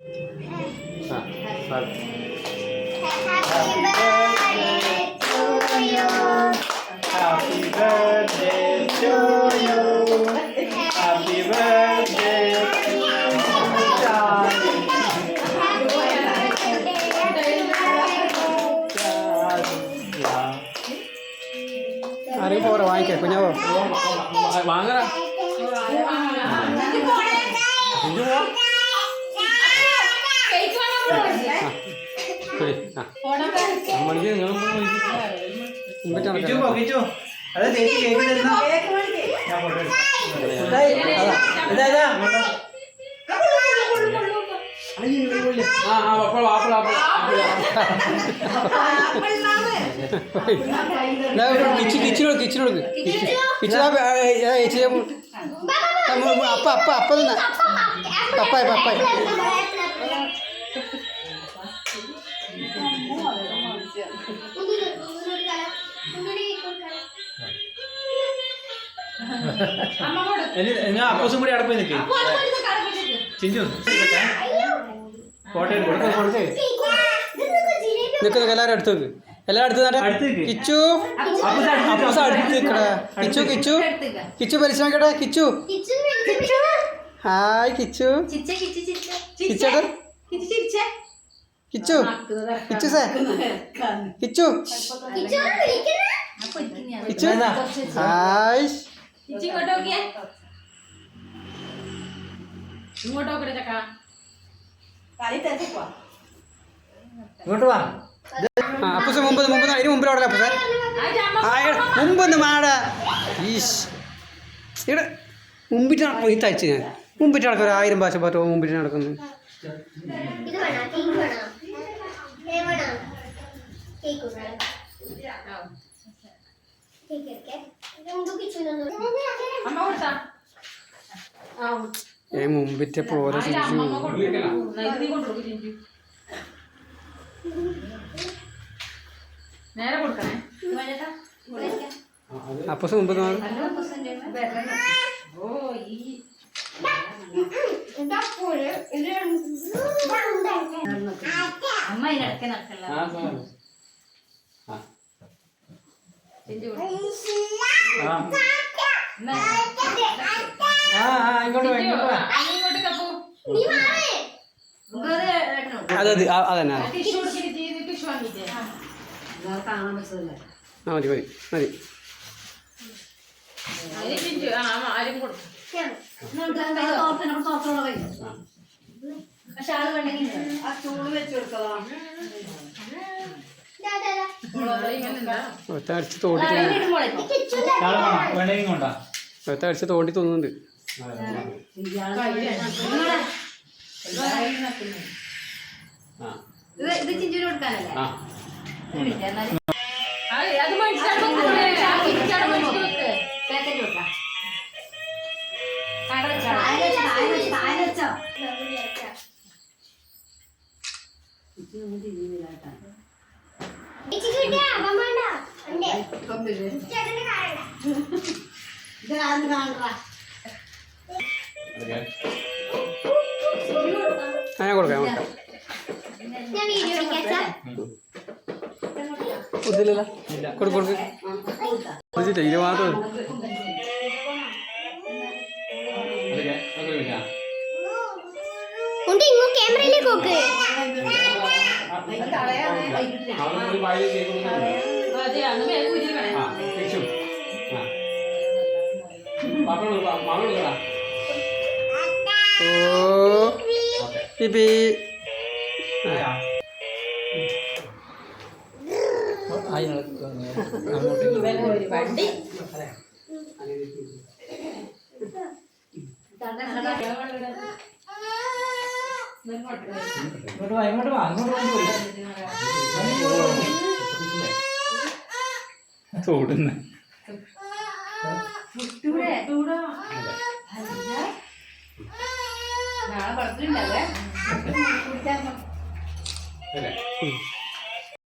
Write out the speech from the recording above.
Happy birthday to you. Happy birthday to ആരെയും പോരാ വാങ്ങിക്കേ കുഞ്ഞാവോ വാങ്ങാ കിച്ചനോട് അപ്പ അപ്പ അപ്പ തന്നെ പപ്പായ പപ്പായ ഞാൻ അപ്പോസും കൂടി അടപ്പ് നിൽക്കേ ചിഞ്ചു ഫോട്ടോ കൊടുക്കേ നിൽക്കുന്ന എല്ലാവരും അടുത്ത് വെക്ക് എല്ലാവരും അടുത്ത് കിച്ചു അപ്പൂസ അടുത്ത് നിൽക്കടാ കിച്ചു കിച്ചു കിച്ചു പരിശ്രമിക്കട്ടെ കിച്ചു ഹായ് കിച്ചു കിച്ചേട്ടാ കിച്ചു കിച്ചു സേ കിച്ചു കിച്ചു ഹായ് ഇങ്ങോട്ട് വാ അപ്പൂസ മുമ്പ് അതിന് മുമ്പിലോടല്ല അപ്പൂസ മുമ്പൊന്ന് മാടാ ഈശ് ഇവിടെ മുമ്പിട്ട് നടക്കും ഈ തയ്ച്ച് ഞാൻ മുമ്പിട്ട് നടക്കും ഒരു 1000 ഭാഷ പറ്റോ മുമ്പിട്ട് നടക്കുന്നു മുമ്പിത്തെ പോലെ അപ്പൂസ മുമ്പ് അമ്മ ഇതിനടക്കെ നടക്കല്ല അതന്നെ മതി മതി മതി അടിച്ച് തോണ്ടി തോന്നുന്നുണ്ട് ഇത് ചിഞ്ചിന് കൊടുക്കാനല്ലേ ഞാൻ കൊടുക്കാം കൊടുത്തില്ല കൊടുക്ക് കൊടുത്തിട്ട് ഇത് മാത്രം ക്യാമറയിലേക്ക് നോക്ക് ഓ ബിബി തോടുന്ന നാളെ പടത്തിലുണ്ടാവേ